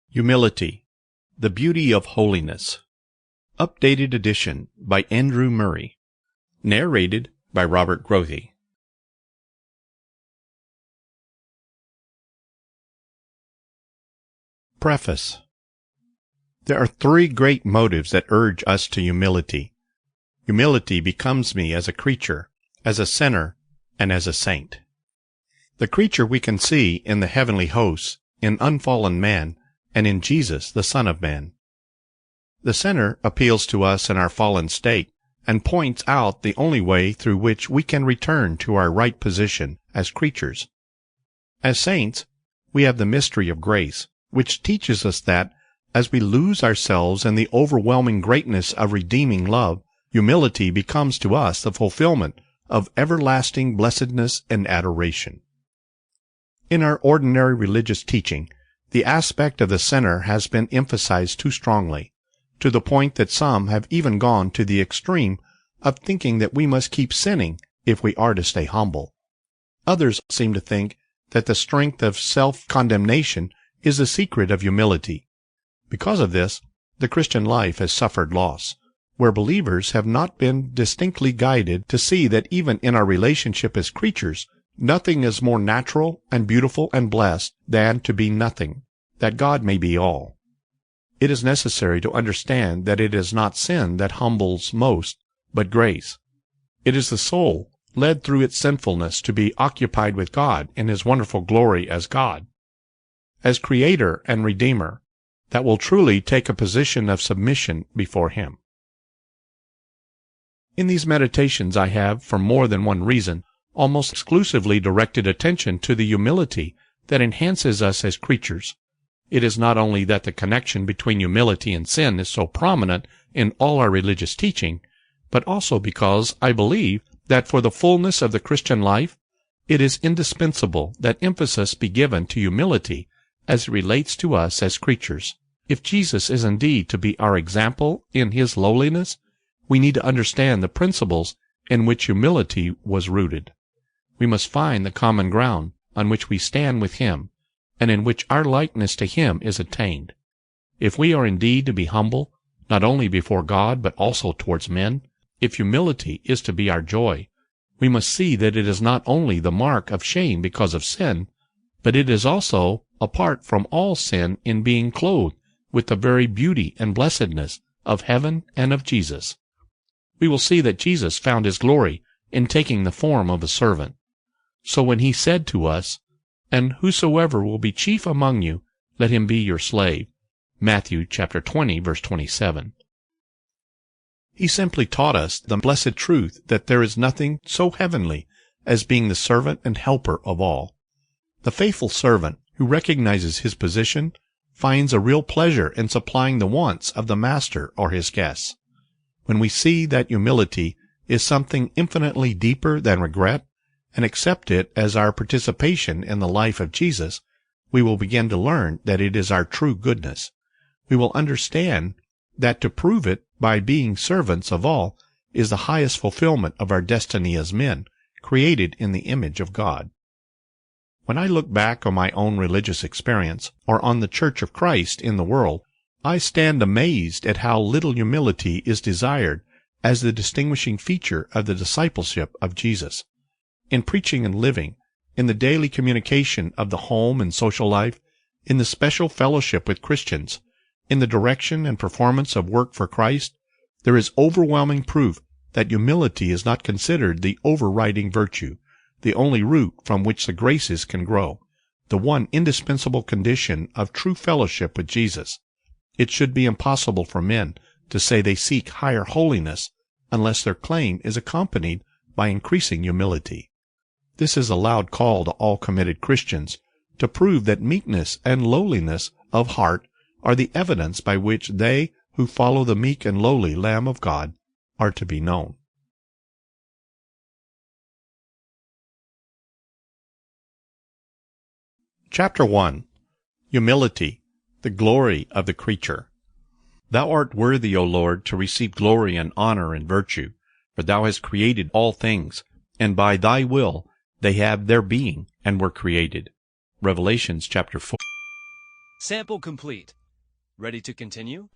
Humility, the Beauty of Holiness. Updated edition by Andrew Murray. Narrated by Robert Grothe. Preface. There are three great motives that urge us to humility. Humility becomes me as a creature, as a sinner, and as a saint. The creature we can see in the heavenly hosts, in unfallen man, and in Jesus, the Son of Man. The sinner appeals to us in our fallen state and points out the only way through which we can return to our right position as creatures. As saints, we have the mystery of grace, which teaches us that, as we lose ourselves in the overwhelming greatness of redeeming love, humility becomes to us the fulfillment of everlasting blessedness and adoration. In our ordinary religious teaching, the aspect of the sinner has been emphasized too strongly, to the point that some have even gone to the extreme of thinking that we must keep sinning if we are to stay humble. Others seem to think that the strength of self-condemnation is the secret of humility. Because of this, the Christian life has suffered loss, where believers have not been distinctly guided to see that even in our relationship as creatures, nothing is more natural and beautiful and blessed than to be nothing, that God may be all. It is necessary to understand that it is not sin that humbles most, but grace. It is the soul, led through its sinfulness to be occupied with God in His wonderful glory as God, as Creator and Redeemer, that will truly take a position of submission before Him. In these meditations I have, for more than one reason, almost exclusively directed attention to the humility that enhances us as creatures. It is not only that the connection between humility and sin is so prominent in all our religious teaching, but also because I believe that for the fullness of the Christian life, it is indispensable that emphasis be given to humility as it relates to us as creatures. If Jesus is indeed to be our example in His lowliness, we need to understand the principles in which humility was rooted. We must find the common ground on which we stand with Him, and in which our likeness to Him is attained. If we are indeed to be humble, not only before God but also towards men, if humility is to be our joy, we must see that it is not only the mark of shame because of sin, but it is also apart from all sin in being clothed with the very beauty and blessedness of heaven and of Jesus. We will see that Jesus found His glory in taking the form of a servant. So when He said to us, "And whosoever will be chief among you, let him be your slave," Matthew chapter 20, verse 27. He simply taught us the blessed truth that there is nothing so heavenly as being the servant and helper of all. The faithful servant who recognizes his position finds a real pleasure in supplying the wants of the master or his guests. When we see that humility is something infinitely deeper than regret, and accept it as our participation in the life of Jesus, we will begin to learn that it is our true goodness. We will understand that to prove it by being servants of all is the highest fulfillment of our destiny as men, created in the image of God. When I look back on my own religious experience, or on the Church of Christ in the world, I stand amazed at how little humility is desired as the distinguishing feature of the discipleship of Jesus. In preaching and living, in the daily communication of the home and social life, in the special fellowship with Christians, in the direction and performance of work for Christ, there is overwhelming proof that humility is not considered the overriding virtue, the only root from which the graces can grow, the one indispensable condition of true fellowship with Jesus. It should be impossible for men to say they seek higher holiness unless their claim is accompanied by increasing humility. This is a loud call to all committed Christians to prove that meekness and lowliness of heart are the evidence by which they who follow the meek and lowly Lamb of God are to be known. Chapter 1. Humility, the Glory of the Creature. Thou art worthy, O Lord, to receive glory and honor and virtue, for Thou hast created all things, and by Thy will they have their being and were created. Revelations chapter 4. Sample complete. Ready to continue?